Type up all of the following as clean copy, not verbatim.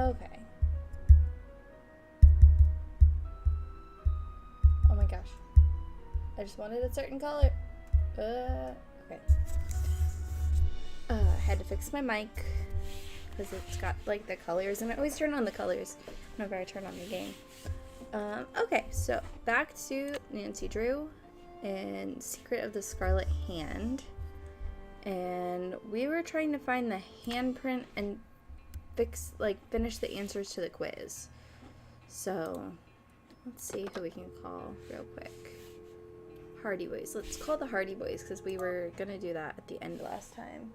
Okay. Oh my gosh. I just wanted a certain color. Okay. I had to fix my mic because it's got like the colors, and I always turn on the colors whenever I turn on the game. Okay, so back to Nancy Drew and Secret of the Scarlet Hand. And we were trying to find the handprint and finish the answers to the quiz. So let's see who we can call real quick. Hardy Boys. Let's call the Hardy Boys because we were gonna do that at the end last time.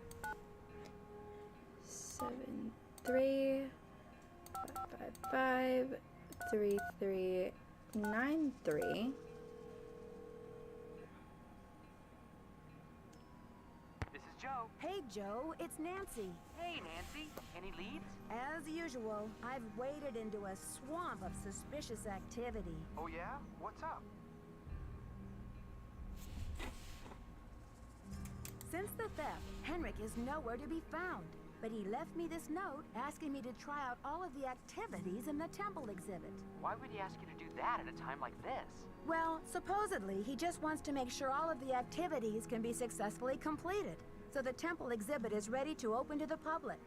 73-555-3393. Joe. Hey, Joe, it's Nancy. Hey, Nancy. Any leads? As usual, I've waded into a swamp of suspicious activity. Oh, yeah? What's up? Since the theft, Henrik is nowhere to be found. But he left me this note asking me to try out all of the activities in the temple exhibit. Why would he ask you to do that at a time like this? Well, supposedly, he just wants to make sure all of the activities can be successfully completed. So the temple exhibit is ready to open to the public.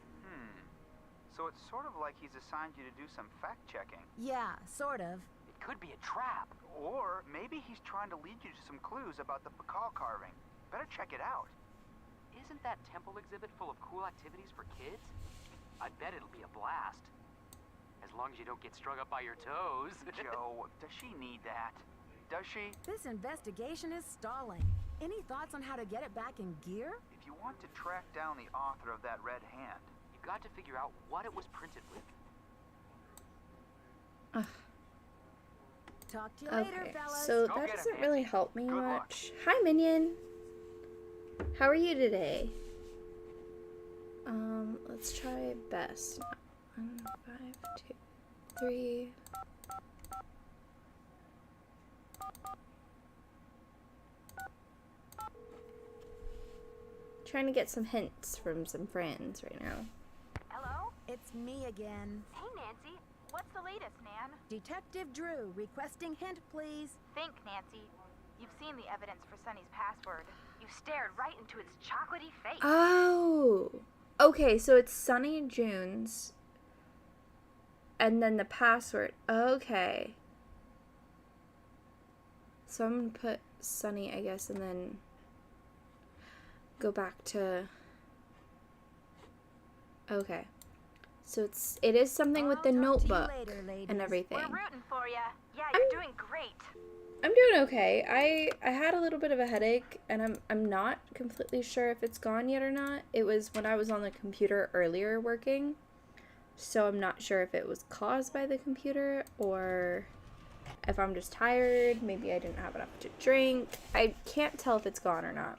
So it's sort of like he's assigned you to do some fact-checking. Yeah, sort of. It could be a trap. Or maybe he's trying to lead you to some clues about the Pakal carving. Better check it out. Isn't that temple exhibit full of cool activities for kids? I bet it'll be a blast. As long as you don't get strung up by your toes. Joe, does she need that? Does she? This investigation is stalling. Any thoughts on how to get it back in gear? If you want to track down the author of that red hand, you've got to figure out what it was printed with. Talk to you later, fellas. So that doesn't really help me much. Hi, Minion. How are you today? Let's try best. 1, 5, 2, 3. Trying to get some hints from some friends right now. Hello? It's me again. Hey, Nancy. What's the latest, Nan? Detective Drew, requesting hint, please. Think, Nancy. You've seen the evidence for Sunny's password. You stared right into its chocolatey face. Oh! Okay, so it's Sunny June's. And then the password. Okay. So I'm gonna put Sunny, I guess, and then go back to... Okay. So it is something with the notebook and everything. We're rooting for ya. Yeah, you're doing great. I'm doing okay. I had a little bit of a headache, and I'm not completely sure if it's gone yet or not. It was when I was on the computer earlier working, so I'm not sure if it was caused by the computer or if I'm just tired. Maybe I didn't have enough to drink. I can't tell if it's gone or not.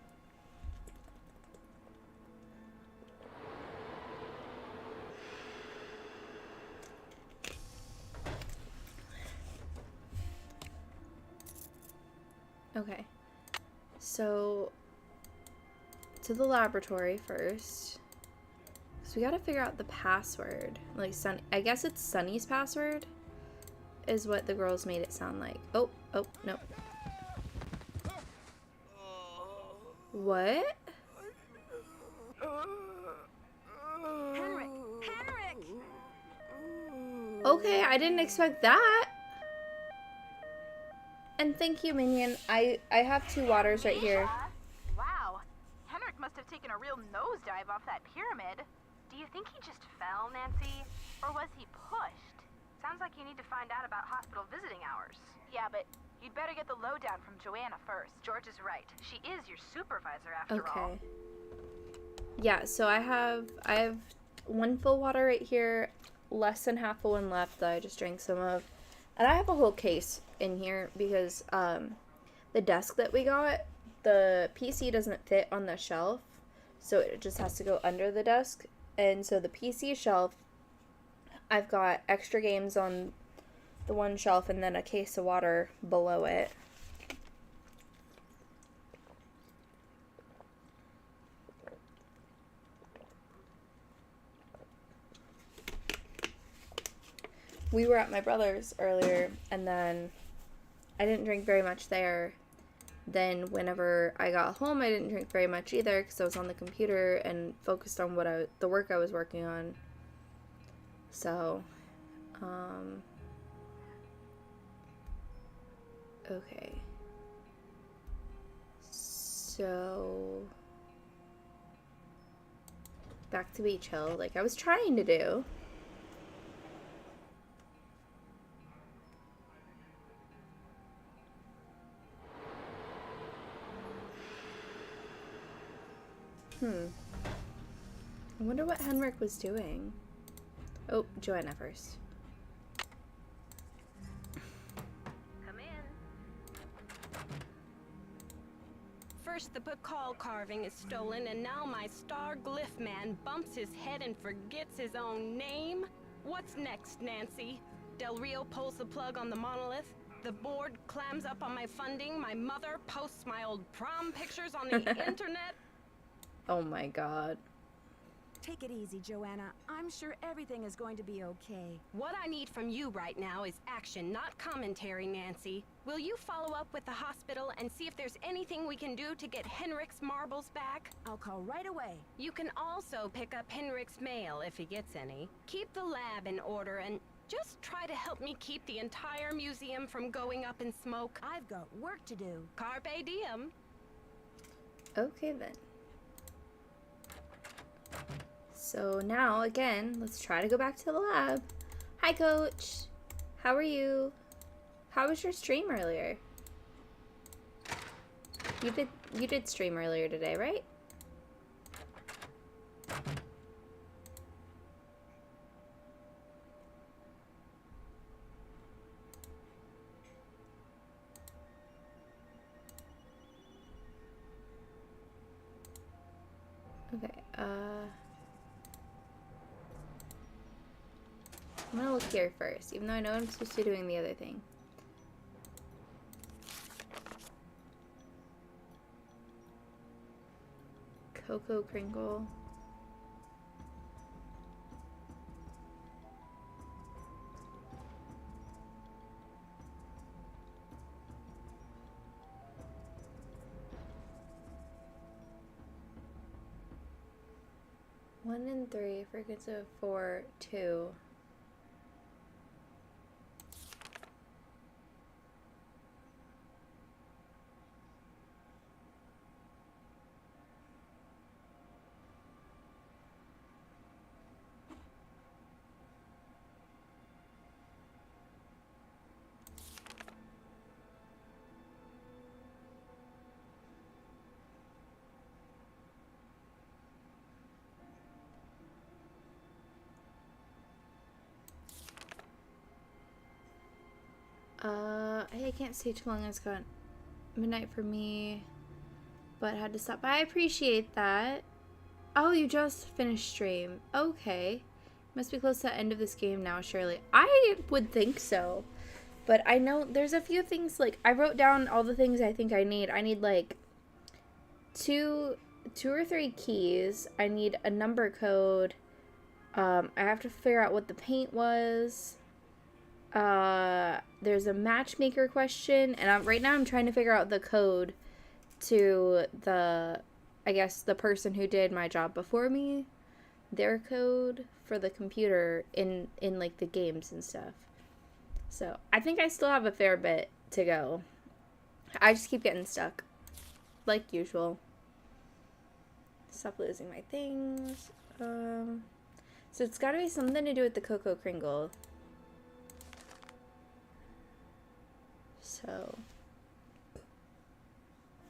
Okay, so to the laboratory first. So we gotta figure out the password. Like I guess it's Sunny's password is what the girls made it sound like. Oh, no. What? Henrik! Okay, I didn't expect that. And thank you, Minion. I have 2 waters right here. Wow. Henrik must have taken a real nosedive off that pyramid. Do you think he just fell, Nancy? Or was he pushed? Sounds like you need to find out about hospital visiting hours. Yeah, but you'd better get the lowdown from Joanna first. George is right. She is your supervisor after all. Okay. Yeah, so I have 1 full water right here, less than half a one left that I just drank some of. And I have a whole case in here because the desk that we got, the PC doesn't fit on the shelf, so it just has to go under the desk. And so the PC shelf, I've got extra games on the one shelf and then a case of water below it. we were at my brother's earlier, and then I didn't drink very much there. Then whenever I got home, I didn't drink very much either because I was on the computer and focused on the work I was working on. So, okay. So, back to Beach Hill, like I was trying to do. I wonder what Henrik was doing. Oh, Joanna first. Come in. First the Pakal carving is stolen, and now my star glyph man bumps his head and forgets his own name? What's next, Nancy? Del Rio pulls the plug on the monolith, the board clams up on my funding, my mother posts my old prom pictures on the internet. Oh my god. Take it easy, Joanna. I'm sure everything is going to be okay. What I need from you right now is action, not commentary, Nancy. Will you follow up with the hospital and see if there's anything we can do to get Henrik's marbles back? I'll call right away. You can also pick up Henrik's mail if he gets any. Keep the lab in order and just try to help me keep the entire museum from going up in smoke. I've got work to do. Carpe diem. Okay then. So now, again, let's try to go back to the lab. Hi, Coach. How are you? How was your stream earlier? You did stream earlier today, right? Okay, I'm gonna look here first, even though I know I'm supposed to be doing the other thing. Cocoa Crinkle. One and 3, frequency of 4, 2. I can't stay too long. It's got midnight for me, but had to stop. I appreciate that. Oh, you just finished stream. Okay. Must be close to the end of this game now, surely. I would think so. But I know there's a few things, like, I wrote down all the things I think I need. I need, like, two or three keys. I need a number code. I have to figure out what the paint was. There's a matchmaker question, and right now I'm trying to figure out the code to I guess the person who did my job before me, their code for the computer in like the games and stuff. So I think I still have a fair bit to go. I just keep getting stuck, like usual. Stop losing my things. So it's got to be something to do with the Cocoa Kringle. So,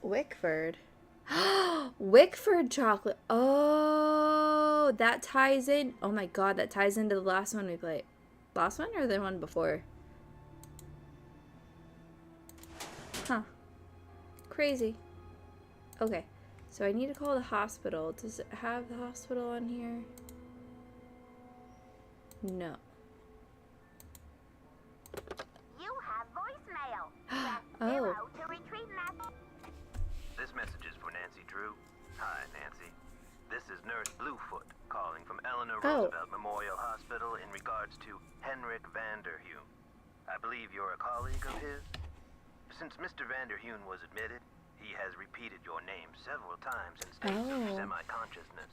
Wickford. Wickford chocolate. Oh, that ties in. Oh my god, that ties into the last one we played. Last one or the one before? Huh. Crazy. Okay, so I need to call the hospital. Does it have the hospital on here? No. Oh. This message is for Nancy Drew. Hi, Nancy. This is Nurse Bluefoot calling from Eleanor Roosevelt Memorial Hospital in regards to Henrik van Vanderhewn. I believe you're a colleague of his? Since Mr. Vanderhewn was admitted, he has repeated your name several times in states of semi-consciousness.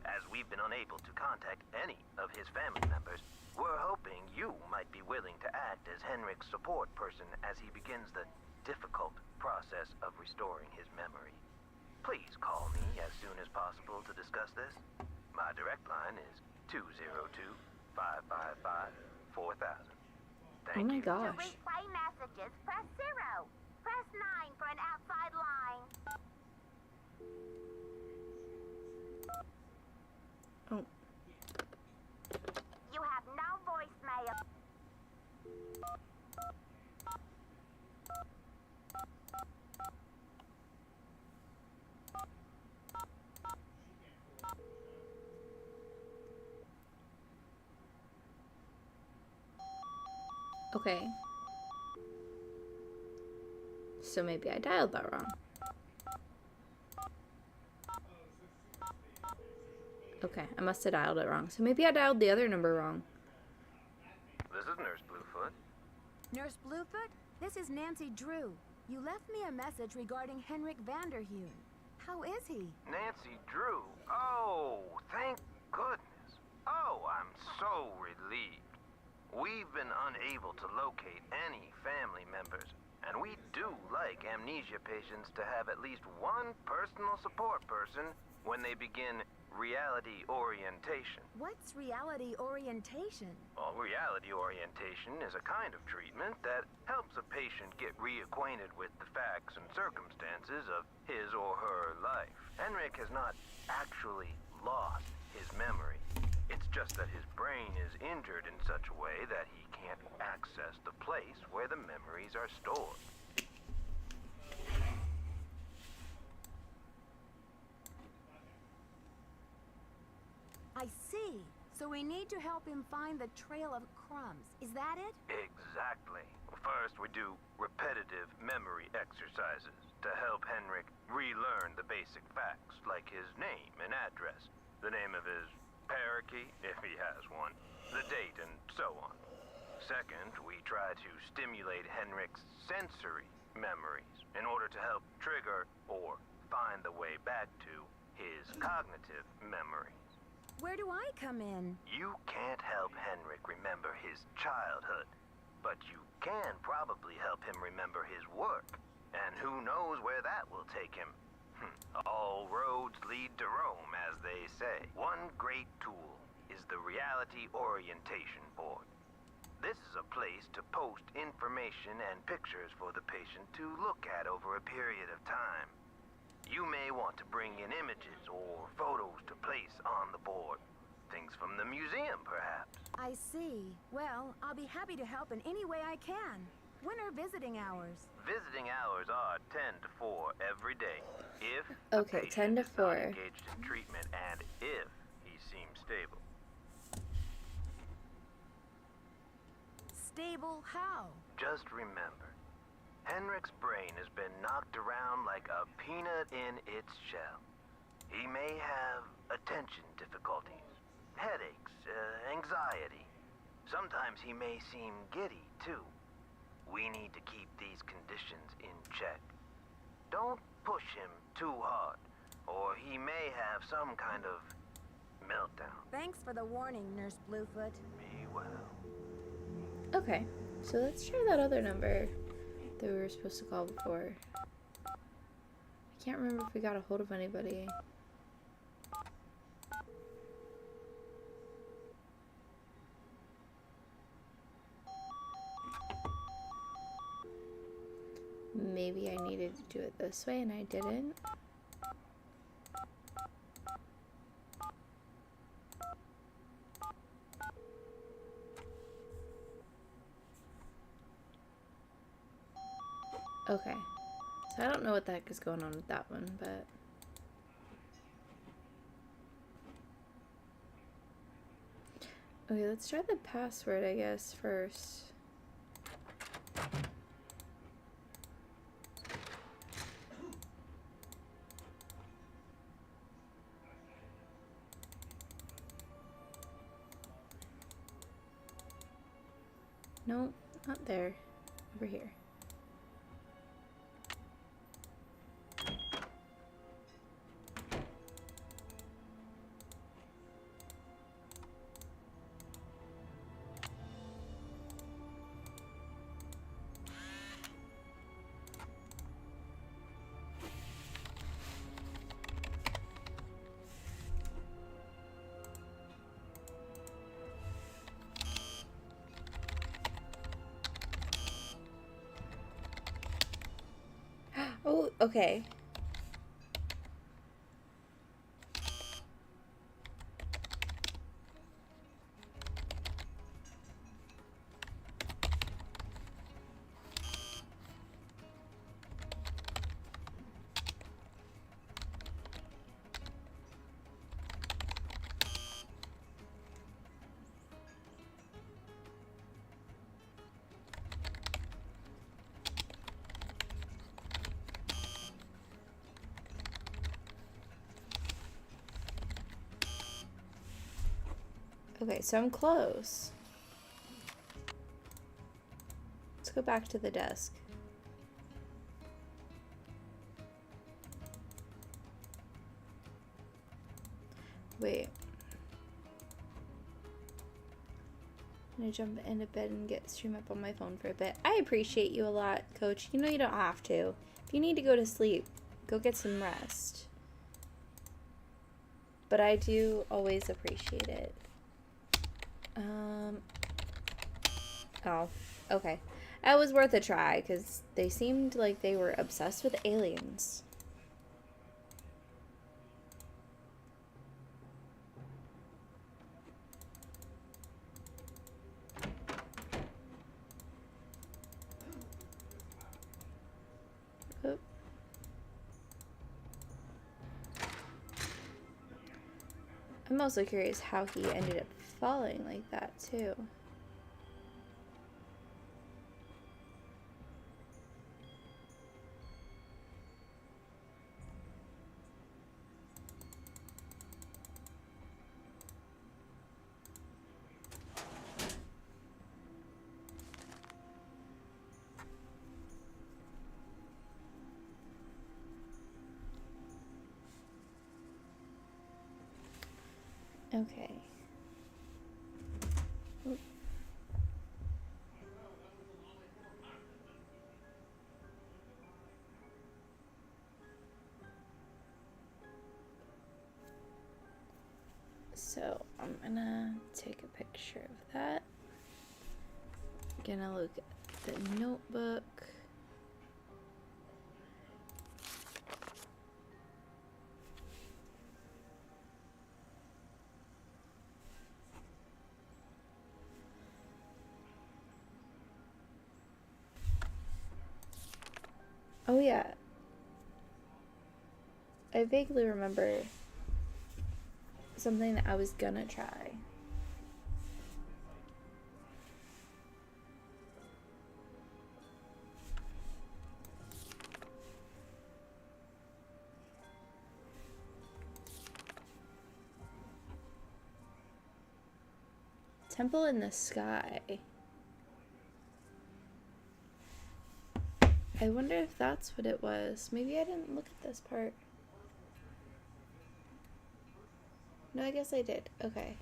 As we've been unable to contact any of his family members, we're hoping you might be willing to act as Henrik's support person as he begins the difficult process of restoring his memory. Please call me as soon as possible to discuss this. My direct line is 202-555-4000. Thank Oh my you. gosh. To replay messages, press 0. Press 9 for an outside line. Oh. You have no voicemail. Okay. So maybe I dialed that wrong. Okay, I must have dialed it wrong. So maybe I dialed the other number wrong. This is Nurse Bluefoot. Nurse Bluefoot, this is Nancydrew. You left me a message regarding Henrik Vanderhewn. How is he? Nancydrew. Oh, thank goodness. Oh, I'm so relieved. We've been unable to locate any family members, and we do like amnesia patients to have at least one personal support person when they begin reality orientation. What's reality orientation? Well, reality orientation is a kind of treatment that helps a patient get reacquainted with the facts and circumstances of his or her life. Henrik has not actually lost his memory. It's just that his brain is injured in such a way that he can't access the place where the memories are stored. I see. So we need to help him find the trail of crumbs. Is that it? Exactly. First, we do repetitive memory exercises to help Henrik relearn the basic facts, like his name and address, the name of his parakeet, if he has one, the date, and so on. Second, we try to stimulate Henrik's sensory memories in order to help trigger or find the way back to his cognitive memories. Where do I come in? You can't help Henrik remember his childhood, but you can probably help him remember his work. And who knows where that will take him. All roads lead to Rome, as they say. One great tool is the Reality Orientation Board. This is a place to post information and pictures for the patient to look at over a period of time. You may want to bring in images or photos to place on the board. Things from the museum, perhaps. I see. Well, I'll be happy to help in any way I can. When are visiting hours? Visiting hours are 10 to 4 every day. If Okay, 10 to 4. engaged in treatment and if he seems stable. Stable how? Just remember, Henrik's brain has been knocked around like a peanut in its shell. He may have attention difficulties, headaches, anxiety. Sometimes he may seem giddy, too. We need to keep these conditions in check. Don't push him too hard, or he may have some kind of meltdown. Thanks for the warning, Nurse Bluefoot. Be well. Okay, so let's try that other number that we were supposed to call before. I can't remember if we got a hold of anybody. Maybe I needed to do it this way and I didn't. Okay, so I don't know what the heck is going on with that one, but okay, let's try the password, I guess, first. No, not there. Over here. Oh, okay. Okay, so I'm close. Let's go back to the desk. Wait. I'm gonna jump into bed and get stream up on my phone for a bit. I appreciate you a lot, Coach. You know you don't have to. If you need to go to sleep, go get some rest. But I do always appreciate it. Oh, okay. That was worth a try, because they seemed like they were obsessed with aliens. Oop. I'm also curious how he ended up falling like that, too. Okay. Oop. So I'm gonna take a picture of that. Gonna look at the notebook. Oh yeah. I vaguely remember something that I was gonna try. Temple in the sky. I wonder if that's what it was. Maybe I didn't look at this part. No, I guess I did. Okay.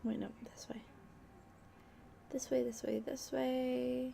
Wait, no, this way. This way, this way, this way.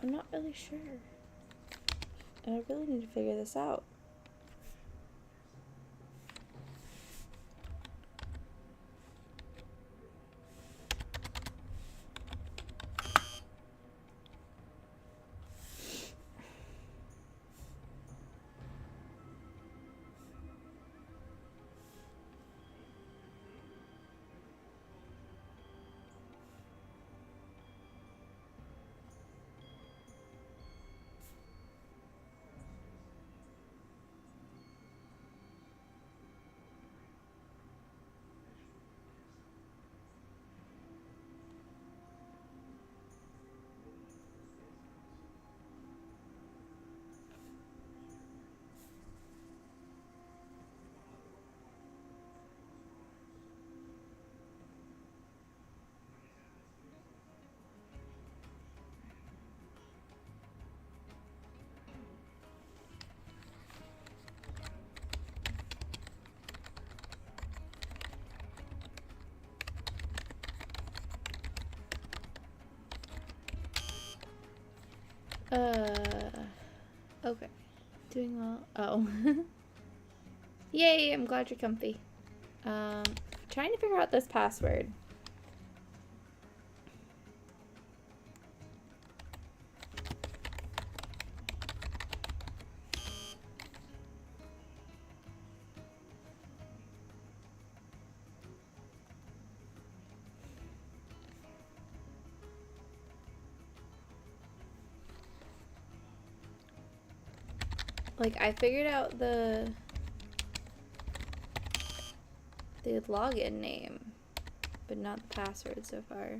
I'm not really sure. And I really need to figure this out. Okay. Doing well. Oh. Yay, I'm glad you're comfy. Trying to figure out this password. Like, I figured out the login name, but not the password so far.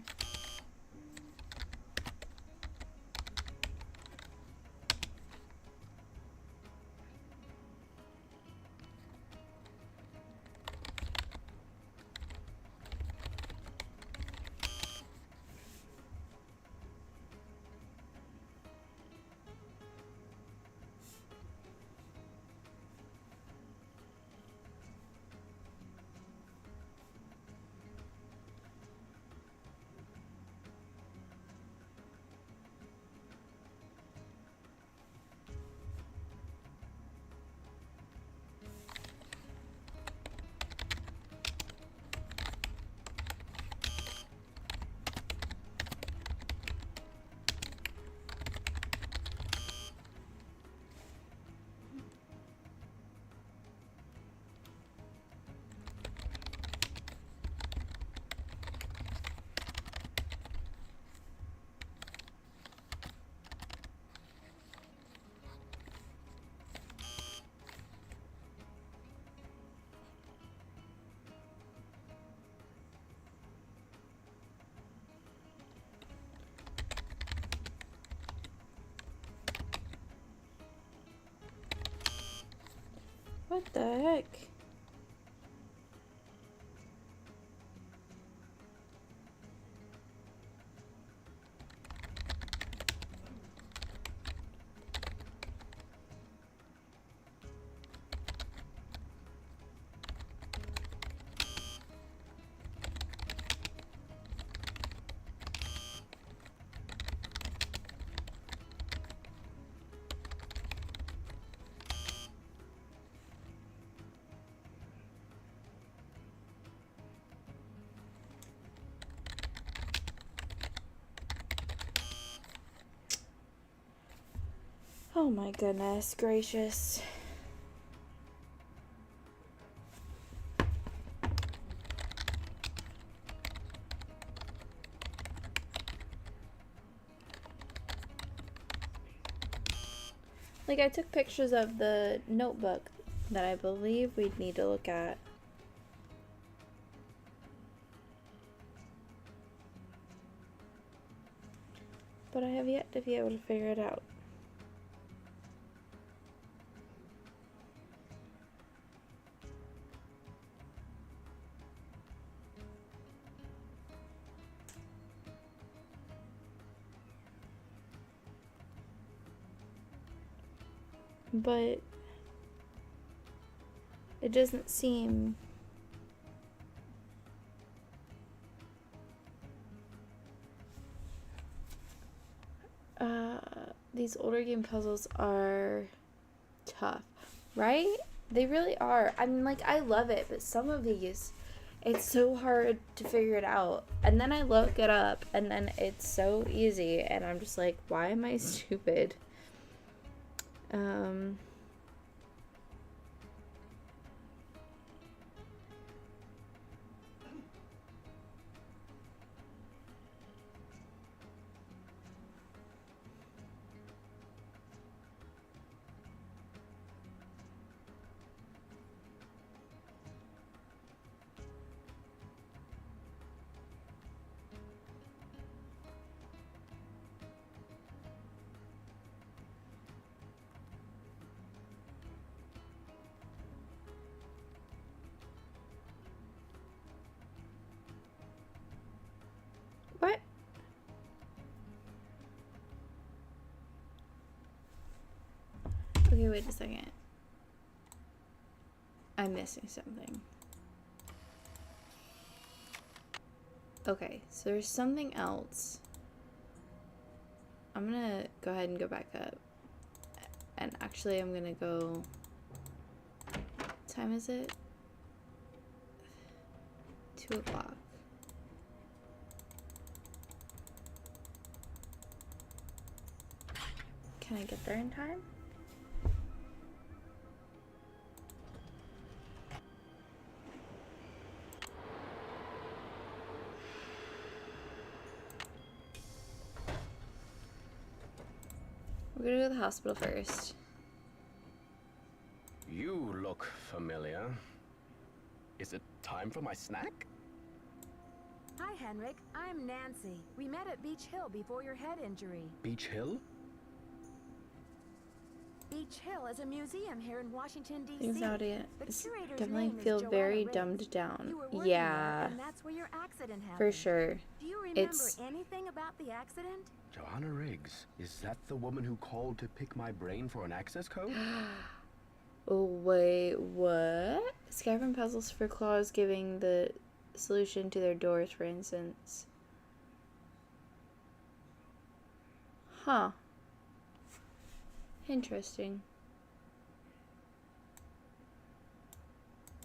What the heck? Oh my goodness gracious. Like, I took pictures of the notebook that I believe we'd need to look at. But I have yet to be able to figure it out. But it doesn't seem These older game puzzles are tough, right? They really are. I mean, like, I love it, but some of these, it's so hard to figure it out. And then I look it up, and then it's so easy, and I'm just like, why am I stupid? What? Okay, wait a second. I'm missing something. Okay, so there's something else. I'm gonna go ahead and go back up. And actually, I'm gonna go... What time is it? 2 o'clock. Can I get there in time? We're gonna go to the hospital first. You look familiar. Is it time for my snack? Hi, Henrik. I'm Nancy. We met at Beach Hill before your head injury. Beach Hill? Beach Hill is a museum here in Washington, D.C. Things out it. The curator's Definitely name is feel Joanna very Riggs. dumbed down. You were working Yeah, there, and that's where your accident happened. for sure. Do you remember It's- anything about the accident? Joanna Riggs. Is that the woman who called to pick my brain for an access code? Oh, wait, what? Skyrim puzzles for claws giving the solution to their doors, for instance. Huh. Interesting.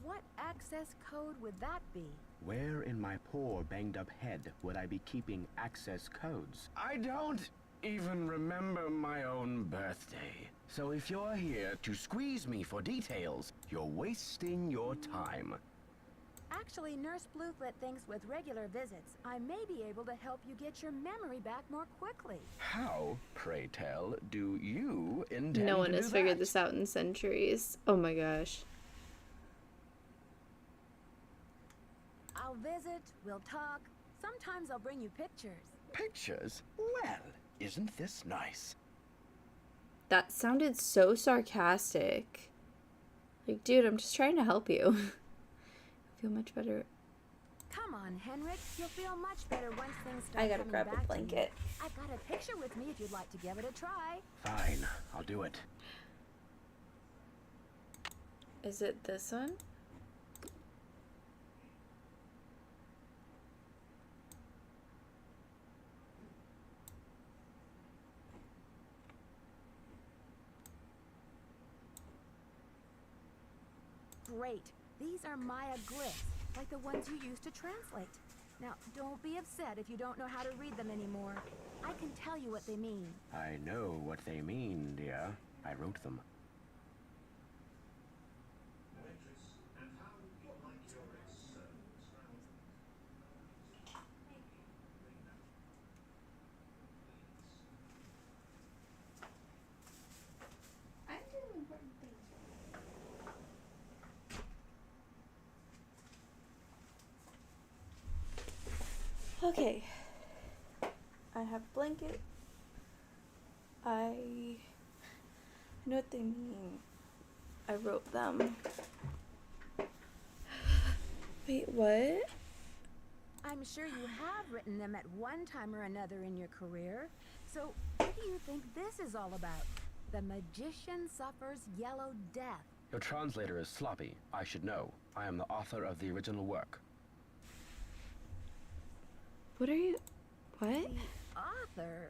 What access code would that be? Where in my poor banged up head would I be keeping access codes? I don't even remember my own birthday. So if you're here to squeeze me for details, you're wasting your time. Actually, Nurse Bluthlet thinks with regular visits, I may be able to help you get your memory back more quickly. How, pray tell, do you intend No to one do has figured that? this out in centuries. Oh my gosh. I'll visit, we'll talk. Sometimes I'll bring you pictures. Pictures? Well, isn't this nice? That sounded so sarcastic. Like, dude, I'm just trying to help you. I feel much better. Come on, Henrik. You'll feel much better once things start I gotta coming grab back a to you. blanket. I've got a picture with me if you'd like to give it a try. Fine, I'll do it. Is it this one? Great. These are Maya glyphs, like the ones you used to translate. Now, don't be upset if you don't know how to read them anymore. I can tell you what they mean. I know what they mean, dear. I wrote them. Okay. I have a blanket. I know what they mean. I wrote them. Wait, what? I'm sure you have written them at one time or another in your career. So, what do you think this is all about? The magician suffers yellow death. Your translator is sloppy. I should know. I am the author of the original work. What are you... What? The author?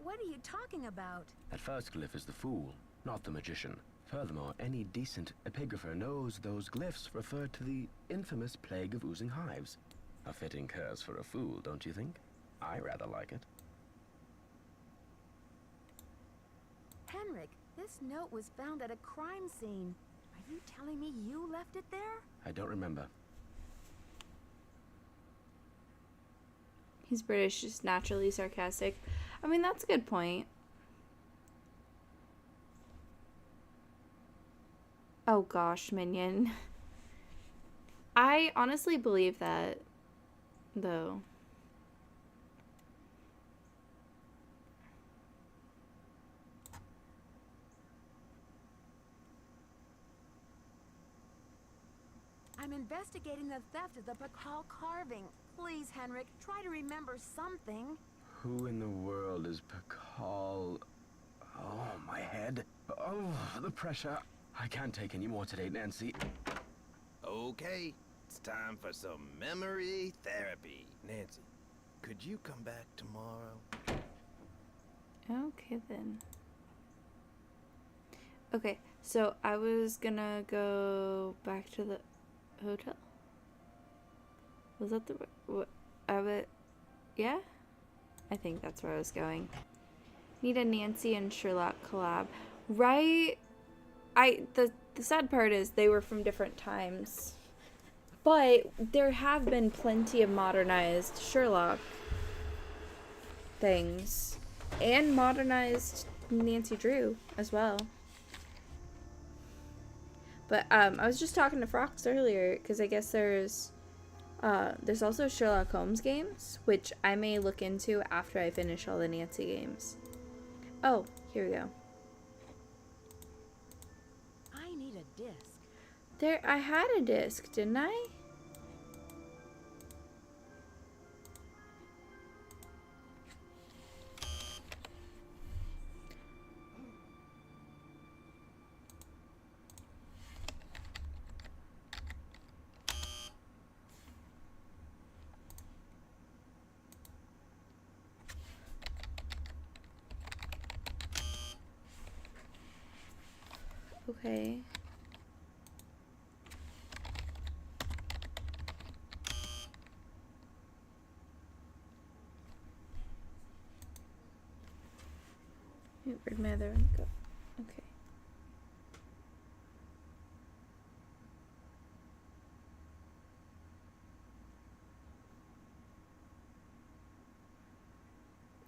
What are you talking about? That first glyph is the fool, not the magician. Furthermore, any decent epigrapher knows those glyphs refer to the infamous plague of oozing hives. A fitting curse for a fool, don't you think? I rather like it. Henrik, this note was found at a crime scene. Are you telling me you left it there? I don't remember. He's British, just naturally sarcastic. I mean, that's a good point. Oh gosh, Minion. I honestly believe that, though. I'm investigating the theft of the Pakal carving. Please, Henrik, try to remember something. Who in the world is Pakal? Oh, my head. Oh, the pressure. I can't take any more today, Nancy. Okay, it's time for some memory therapy. Nancy, could you come back tomorrow? Okay, then. Okay, so I was gonna go back to the hotel. Was that the... what? Yeah? I think that's where I was going. Need a Nancy and Sherlock collab. Right? The sad part is they were from different times. But there have been plenty of modernized Sherlock things. And modernized Nancy Drew as well. But I was just talking to Frox earlier because I guess there's also Sherlock Holmes games, which I may look into after I finish all the Nancy games. Oh, here we go. I need a disc. There, I had a disc, didn't I? Okay. Where'd my other one go? Okay.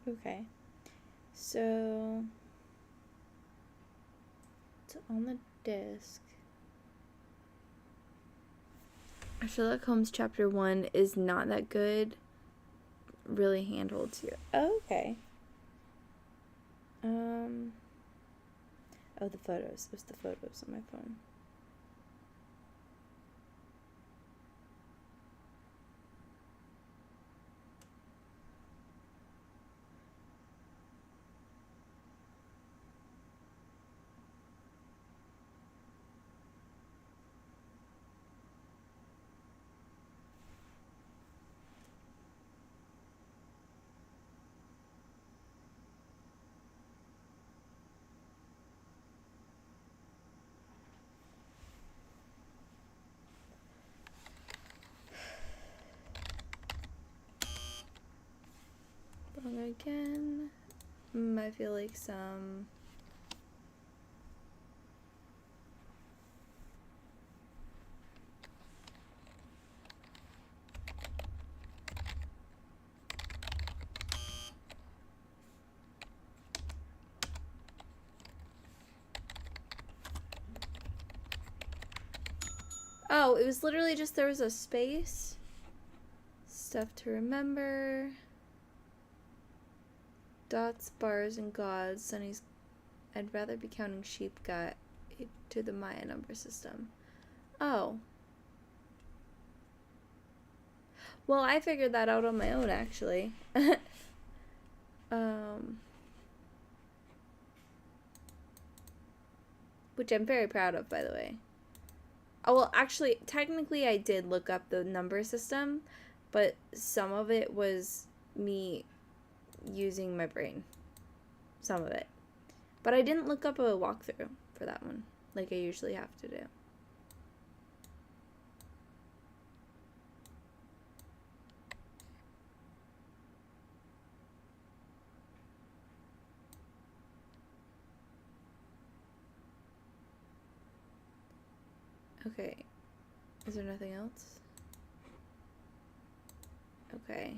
Okay. So it's on the disc. Sherlock Holmes Chapter 1 is not that good. Really handholds here. Oh, okay. Oh, the photos. It was the photos on my phone. Again, I feel like some oh, it was literally just there was a space. Stuff to remember. Dots, bars, and gods. Sonny's. I'd rather be counting sheep got to the Maya number system. Oh. Well, I figured that out on my own, actually. Which I'm very proud of, by the way. Oh, well, actually, technically I did look up the number system, but some of it was me using my brain. some of it. But I didn't look up a walkthrough for that one, like I usually have to do. Okay. Is there nothing else? Okay.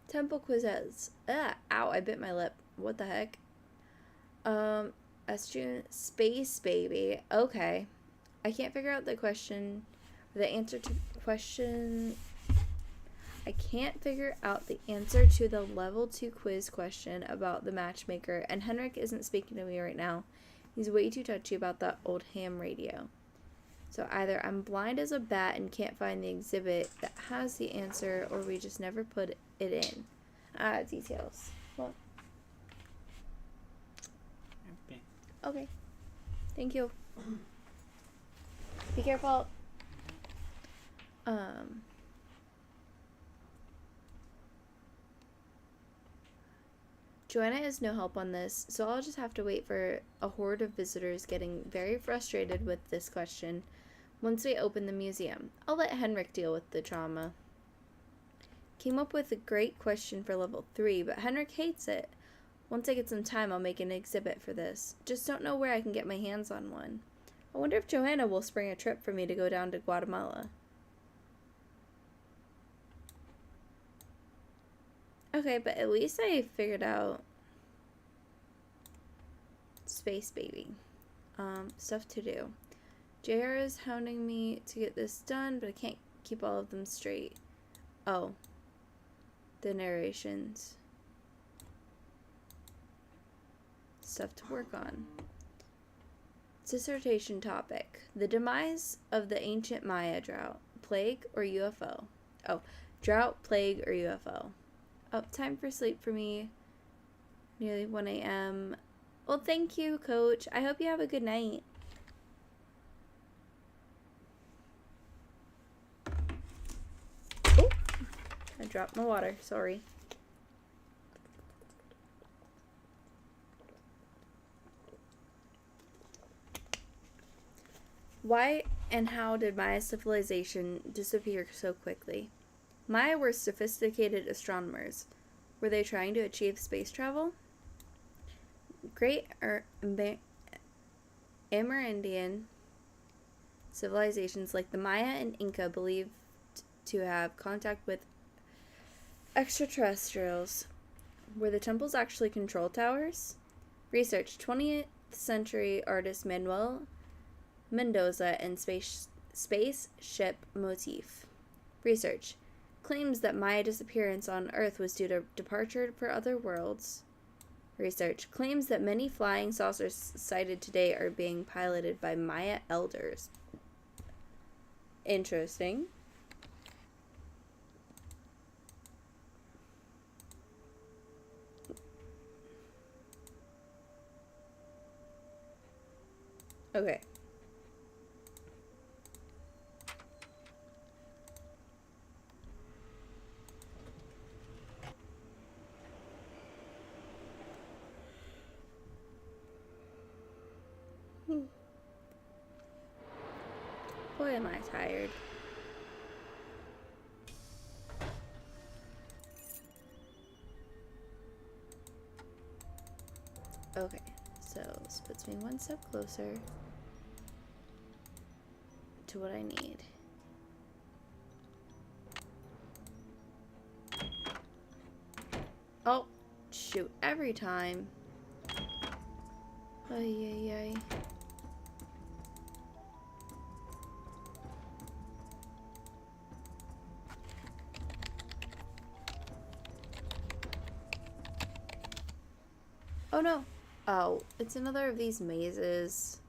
Temple quizzes. Ah, ow, I bit my lip. What the heck? Estrogen space baby. Okay. I can't figure out the question, or the answer to question. I can't figure out the answer to the level 2 quiz question about the matchmaker, and Henrik isn't speaking to me right now. He's way too touchy about that old ham radio. So either I'm blind as a bat and can't find the exhibit that has the answer, or we just never put it in. Details. What? Okay. Okay. Thank you. Be careful. Joanna is no help on this, so I'll just have to wait for a horde of visitors getting very frustrated with this question once we open the museum. I'll let Henrik deal with the trauma. Came up with a great question for level 3, but Henrik hates it. Once I get some time, I'll make an exhibit for this. Just don't know where I can get my hands on one. I wonder if Joanna will spring a trip for me to go down to Guatemala. Okay, but at least I figured out space baby. Stuff to do. JR is hounding me to get this done, but I can't keep all of them straight. Oh. The narrations. Stuff to work on. Dissertation topic. The demise of the ancient Maya drought. Plague or UFO? Oh, drought, plague, or UFO. Oh, time for sleep for me. Nearly 1 a.m. Well, thank you, Coach. I hope you have a good night. Oh, I dropped my water. Sorry. Why and how did Maya civilization disappear so quickly? Maya were sophisticated astronomers. Were they trying to achieve space travel? Great Amerindian civilizations like the Maya and Inca believed to have contact with extraterrestrials. Were the temples actually control towers? Research. 20th century artist Manuel Mendoza and spaceship motif. Research. Claims that Maya disappearance on Earth was due to departure for other worlds. Research. Claims that many flying saucers sighted today are being piloted by Maya elders. Interesting. Okay. Boy, am I tired. Okay, so this puts me one step closer to what I need. Oh, shoot, every time. Ay, ay, ay. Oh no. Oh, it's another of these mazes.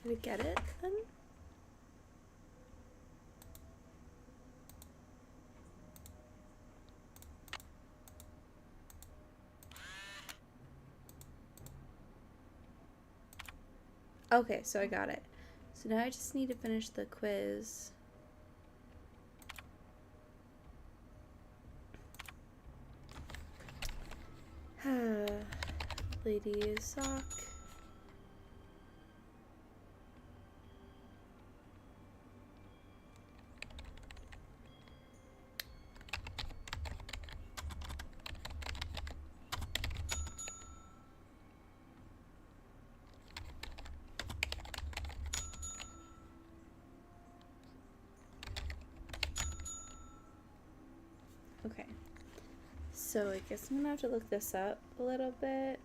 Did I get it then? Okay, so I got it. So now I just need to finish the quiz. Lady sock. Okay, so I guess I'm gonna have to look this up a little bit.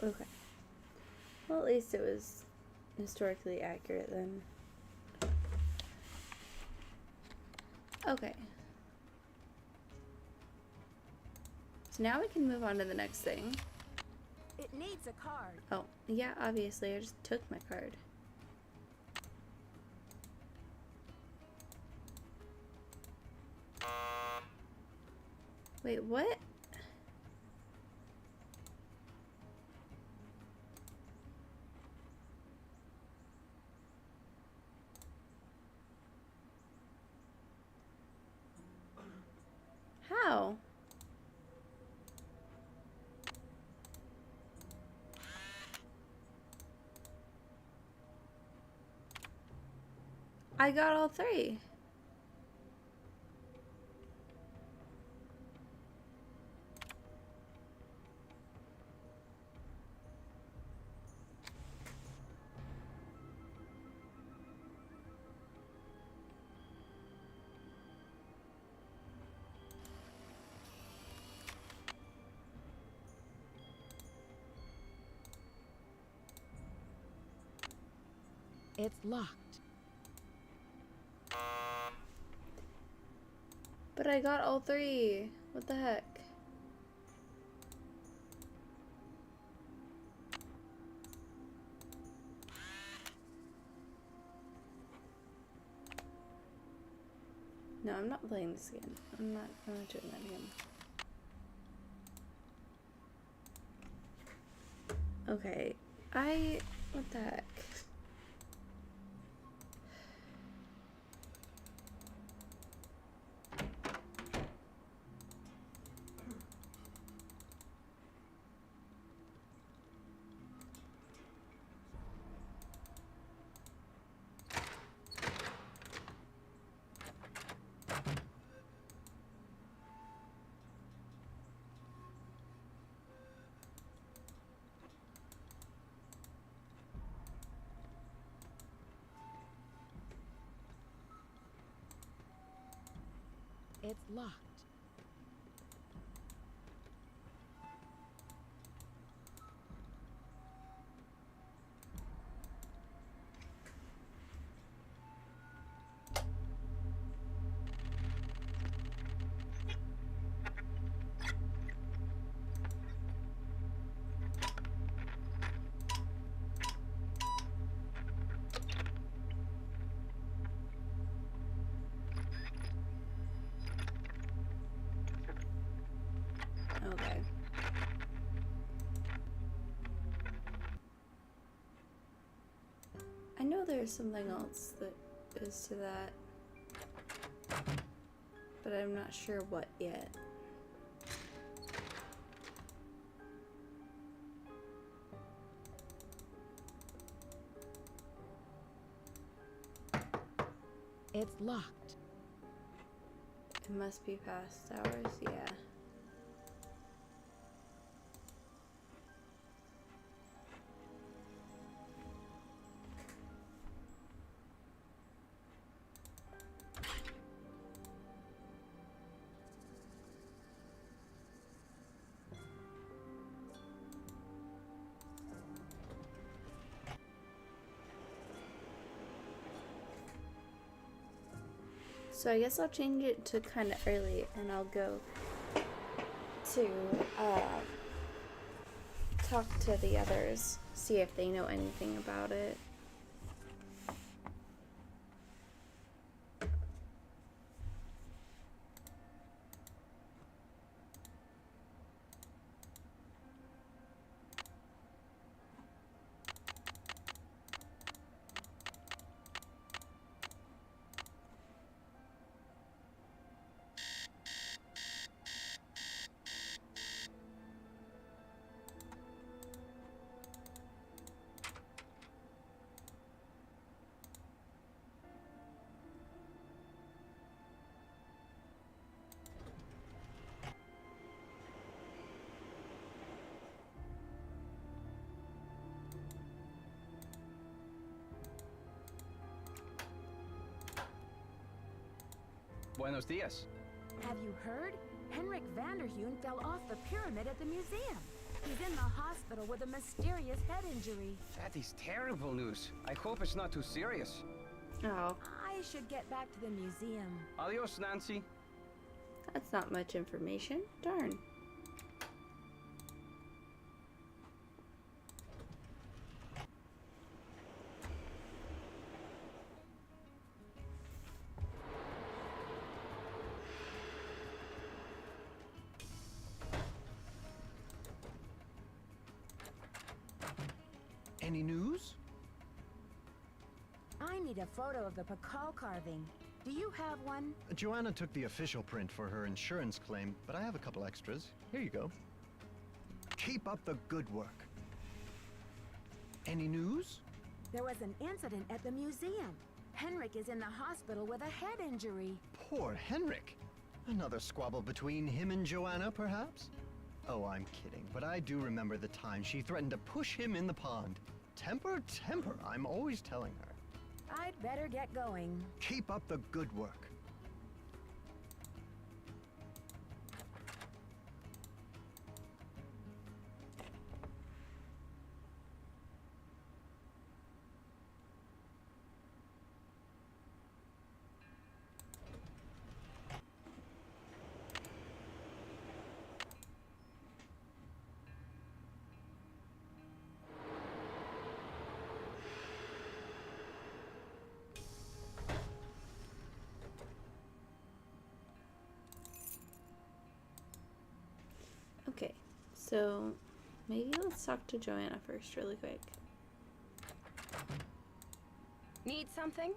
Okay. Well, at least it was historically accurate then. Okay. So now we can move on to the next thing. It needs a card. Oh, yeah, obviously. I just took my card. Wait, what? How? I got all three. It's locked. But I got all three. What the heck? No, I'm not playing this again. I'm not doing that again. Okay. What the heck? It's locked. Okay. I know there's something else that is to that, but I'm not sure what yet. It's locked. It must be past hours, yeah. So I guess I'll change it to kind of early, and I'll go to talk to the others, see if they know anything about it. Buenos dias. Have you heard? Henrik Vanderheun fell off the pyramid at the museum. He's in the hospital with a mysterious head injury. That is terrible news. I hope it's not too serious. Oh, I should get back to the museum. Adios, Nancy. that's not much information. Darn. Any news? I need a photo of the Pakal carving. Do you have one? Joanna took the official print for her insurance claim, but I have a couple extras. Here you go. Keep up the good work. Any news? There was an incident at the museum. Henrik is in the hospital with a head injury. Poor Henrik. Another squabble between him and Joanna, perhaps? Oh, I'm kidding, but I do remember the time she threatened to push him in the pond. Temper, temper, I'm always telling her. I'd better get going. Keep up the good work. Okay, so maybe let's talk to Joanna first really quick. Need something?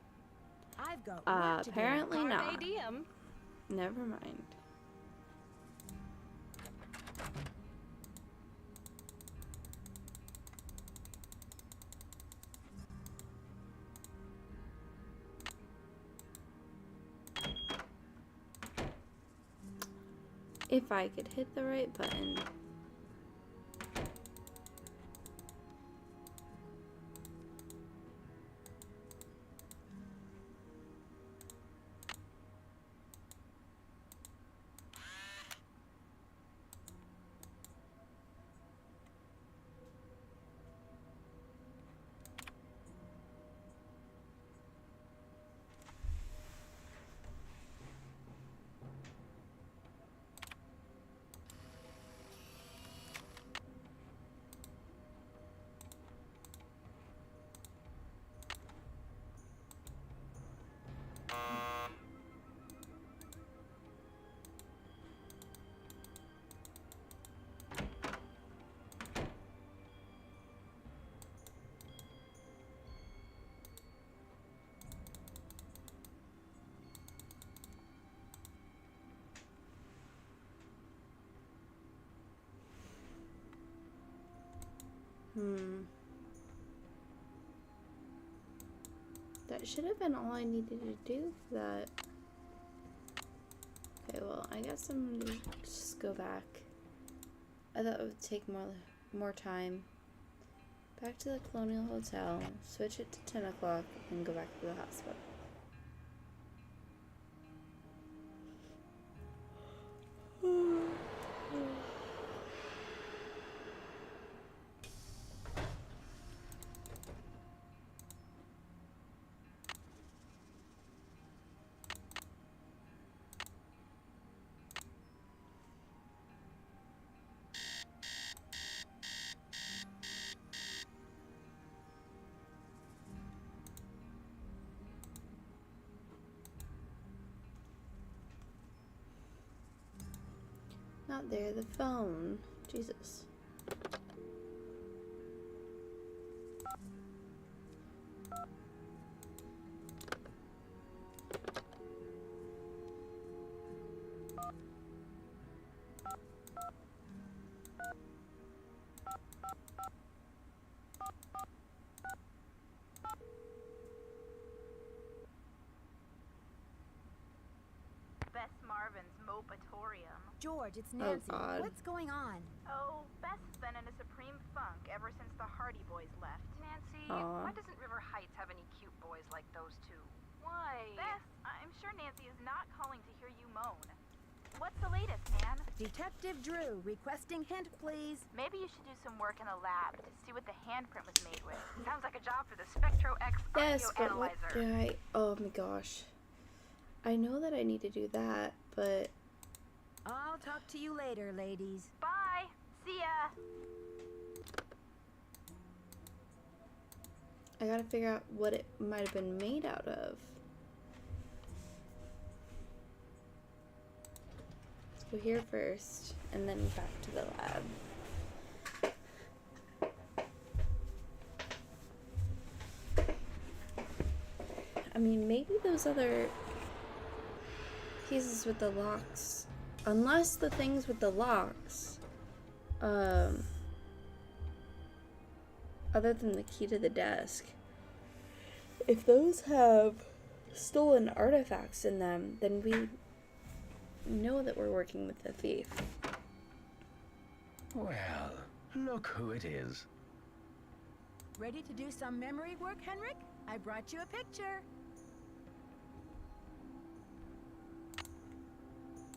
I've got work to do. Apparently not. Carpe diem. Never mind. If I could hit the right button. That should have been all I needed to do for that. Okay, well, I guess I'm gonna just go back. I thought it would take more time. Back to the Colonial Hotel, switch it to 10 o'clock, and go back to the hospital. Not there, the phone. Jesus. Bess Marvin's Mopatorium. George, it's Nancy. God. What's going on? Oh, Bess has been in a supreme funk ever since the Hardy Boys left. Nancy, Aw. why doesn't River Heights have any cute boys like those two? Why? Bess, I'm sure Nancy is not calling to hear you moan. What's the latest, Nan? Detective Drew, requesting hint, please. Maybe you should do some work in the lab to see what the handprint was made with. Sounds like a job for the Spectro X Yes, audio but what analyzer. did I... Oh my gosh. I know that I need to do that, but... I'll talk to you later, ladies. Bye. See ya. I gotta figure out what it might have been made out of. Let's go here first, and then back to the lab. I mean, maybe those other pieces with the locks, unless the things with the locks, other than the key to the desk, if those have stolen artifacts in them, then we know that we're working with the thief. Well, look who it is. Ready to do some memory work, Henrik? I brought you a picture.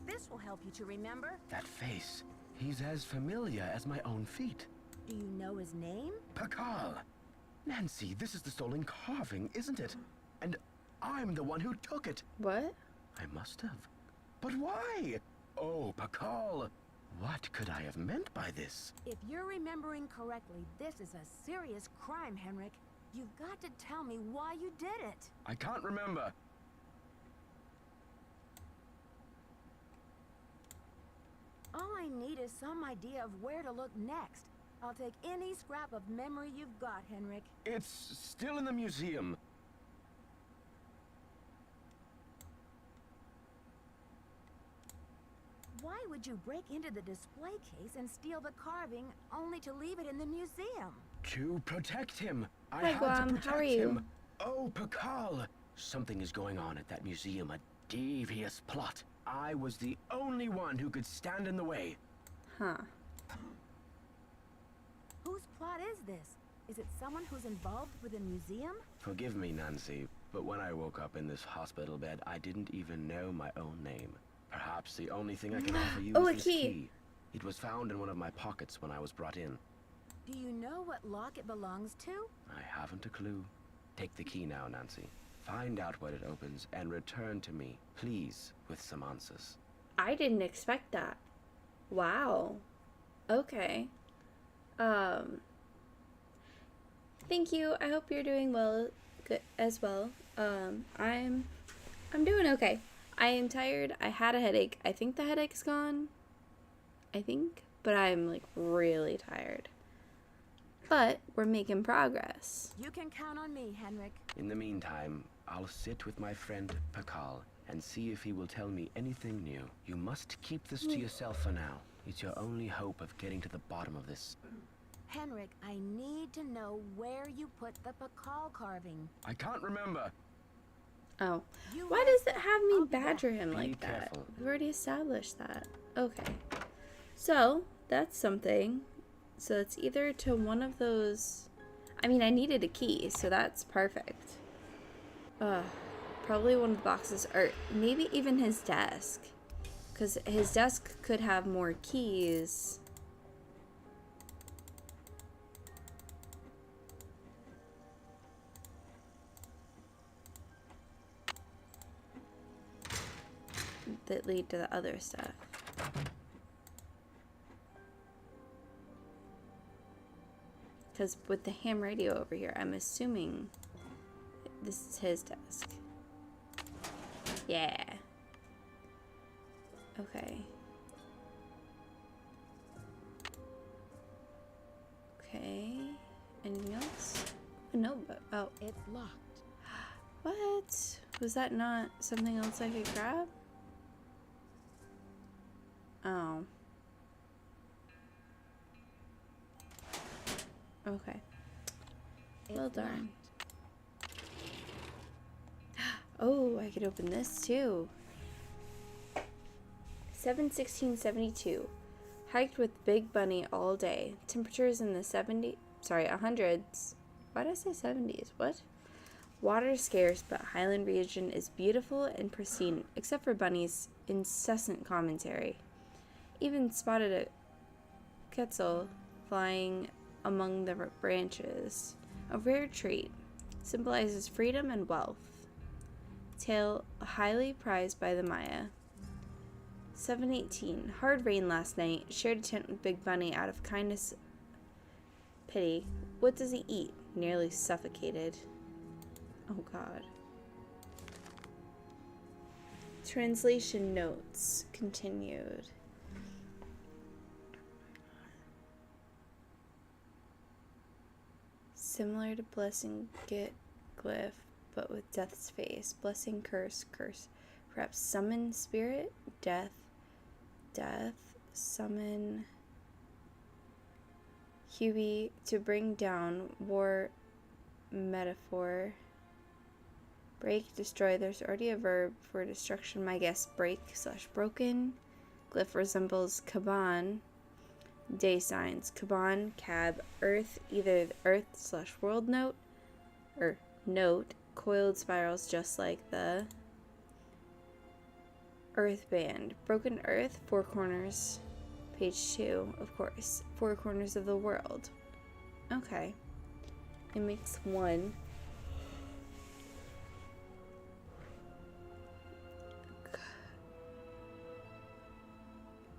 This will help you to remember. That face. He's as familiar as my own feet. Do you know his name? Pakal. Nancy, this is the stolen carving, isn't it? And I'm the one who took it. What? I must have. But why? Oh, Pakal. What could I have meant by this? If you're remembering correctly, this is a serious crime, Henrik. You've got to tell me why you did it. I can't remember. All I need is some idea of where to look next. I'll take any scrap of memory you've got, Henrik. It's still in the museum. Why would you break into the display case and steal the carving only to leave it in the museum? To protect him. I Hi, had Guam. to protect How are you? him. Oh, Pakal. Something is going on at that museum, a devious plot. I was the only one who could stand in the way. Huh. Whose plot is this? Is it someone who's involved with the museum? Forgive me, Nancy, but when I woke up in this hospital bed, I didn't even know my own name. Perhaps the only thing I can offer you Oh, is a this key. key. It was found in one of my pockets when I was brought in. Do you know what lock it belongs to? I haven't a clue. Take the key now, Nancy. Find out what it opens and return to me, please, with some answers. I didn't expect that. Wow. Okay. Thank you. I hope you're doing well, good as well. I'm doing okay. I am tired. I had a headache. I think the headache's gone. I think, but I'm like really tired. But we're making progress. You can count on me, Henrik. In the meantime, I'll sit with my friend Pakal and see if he will tell me anything new. You must keep this to yourself for now. It's your only hope of getting to the bottom of this. Henrik, I need to know where you put the Pakal carving. I can't remember. Oh. You Why are- does it have me I'll be back. badger him Be like that? careful. We've already established that. Okay. So, that's something. So it's either to one of those... I mean, I needed a key, so that's perfect. Probably one of the boxes, or maybe even his desk. Because his desk could have more keys. That lead to the other stuff. Because with the ham radio over here, I'm assuming this is his desk. Yeah. Okay. no, but oh. It's locked. What? Was that not something else I could grab? Oh. Okay. Well, darn. Oh, I could open this too. 7/16/72. Hiked with Big Bunny all day. Temperatures in the 100s. Why did I say 70s? What? Water is scarce, but Highland region is beautiful and pristine, except for Bunny's incessant commentary. Even spotted a quetzal flying among the branches. A rare treat. Symbolizes freedom and wealth. Tale highly prized by the Maya. 7/18. Hard rain last night. Shared a tent with Big Bunny out of kindness. Pity. What does he eat? Nearly suffocated. Oh God. Translation notes continued. Similar to blessing glyph, but with death's face. Blessing, curse, curse. Perhaps summon spirit, death, summon Huey to bring down, war, metaphor, break, destroy. There's already a verb for destruction, my guess, break / broken. Glyph resembles Kaban. Day signs, Kaban, cab, earth, either the earth / world note, or note, coiled spirals just like the earth band. Broken earth, four corners, page 2, of course, four corners of the world. Okay. It makes one.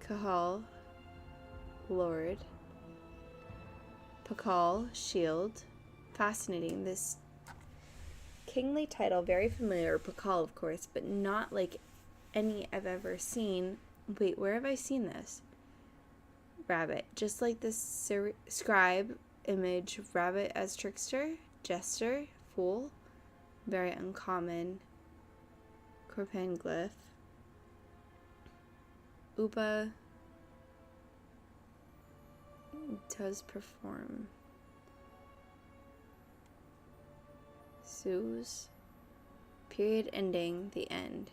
Kahal, Lord. Pakal, shield. Fascinating. This kingly title, very familiar. Pakal, of course, but not like any I've ever seen. Wait, where have I seen this? Rabbit. Just like this scribe image, rabbit as trickster, jester, fool. Very uncommon. Korpan glyph. Upa does perform. Sue's period ending, the end.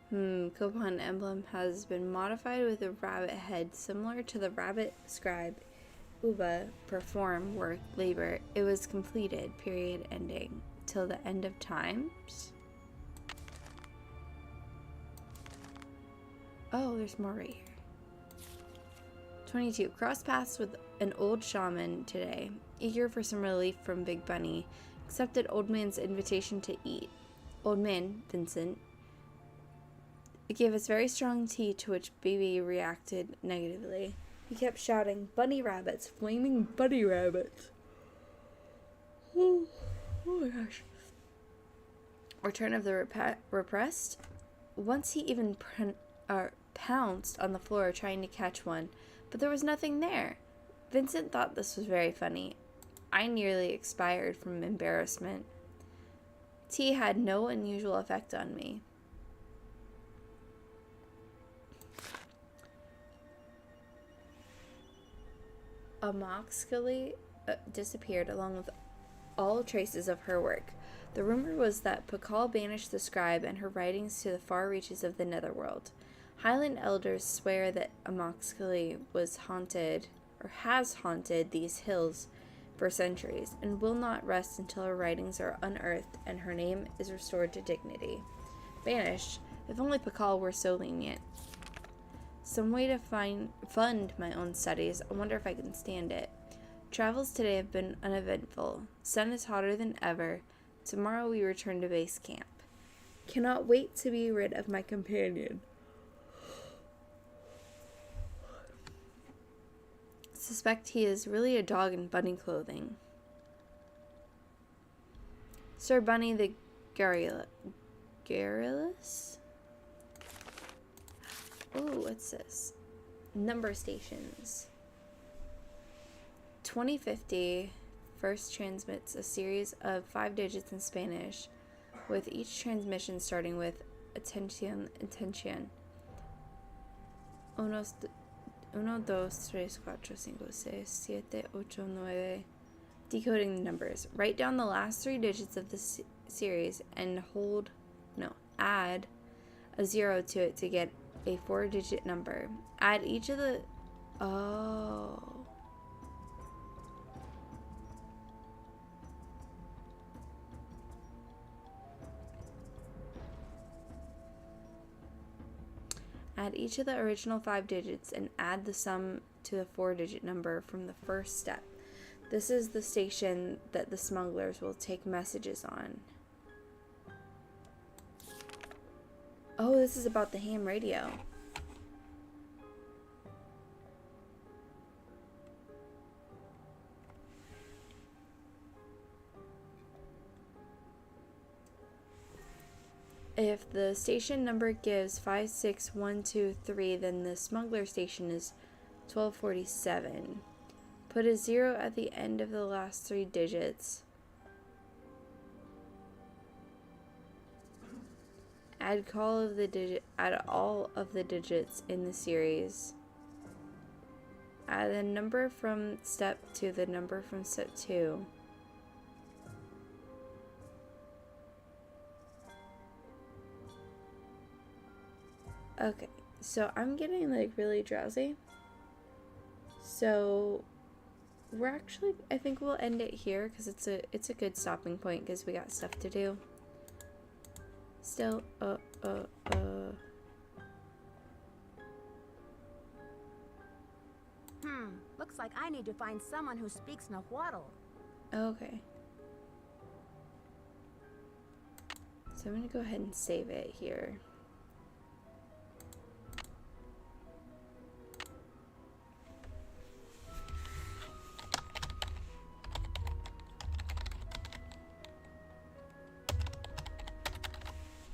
Coupon emblem has been modified with a rabbit head similar to the rabbit scribe. Uba, perform, work, labor. It was completed, period ending. Till the end of times. Oh, there's more right here. 22. Cross paths with an old shaman today. Eager for some relief from Big Bunny. Accepted old man's invitation to eat. Old man, Vincent. It gave us very strong tea, to which Baby reacted negatively. He kept shouting, bunny rabbits, flaming bunny rabbits. Oh my gosh. Return of the repressed. Once he even pounced on the floor trying to catch one, but there was nothing there. Vincent thought this was very funny. I nearly expired from embarrassment. Tea had no unusual effect on me. Amoxically disappeared along with all traces of her work. The rumor was that Pakal banished the scribe and her writings to the far reaches of the netherworld. Highland elders swear that Amoxically was haunted, or has haunted, these hills for centuries, and will not rest until her writings are unearthed and her name is restored to dignity. Banished? If only Pakal were so lenient. Some way to fund my own studies. I wonder if I can stand it. Travels today have been uneventful. Sun is hotter than ever. Tomorrow we return to base camp. Cannot wait to be rid of my companion. Suspect he is really a dog in bunny clothing. Sir Bunny the Garrulous? Ooh, what's this? Number stations. 2050, first transmits a series of 5 digits in Spanish, with each transmission starting with atención. Uno, dos, tres, cuatro, cinco, seis, siete, ocho, nueve. Decoding the numbers. Write down the last 3 digits of the series and add a 0 to it to get a 4-digit number. Add each of the... Oh. Add each of the original 5 digits and add the sum to the 4-digit number from the first step. This is the station that the smugglers will take messages on. Oh, this is about the ham radio. If the station number gives 56123, then the smuggler station is 1247. Put a 0 at the end of the last 3 digits. Add all of the digits in the series. Add the number from step to the number from step 2. Okay, so I'm getting like really drowsy. So I think we'll end it here because it's a good stopping point because we got stuff to do. Still, Looks like I need to find someone who speaks Nahuatl. Okay. So I'm gonna go ahead and save it here.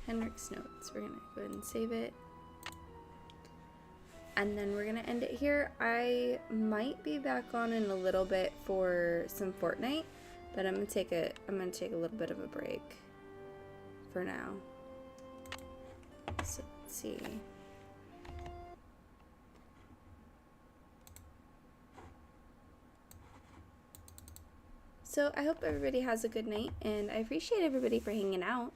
Henrik's notes. We're gonna go ahead and save it. And then we're gonna end it here. I might be back on in a little bit for some Fortnite, but I'm gonna take a little bit of a break for now. So let's see. So I hope everybody has a good night, and I appreciate everybody for hanging out.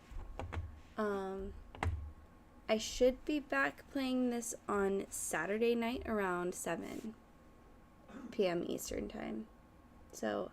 I should be back playing this on Saturday night around 7 p.m. Eastern time. So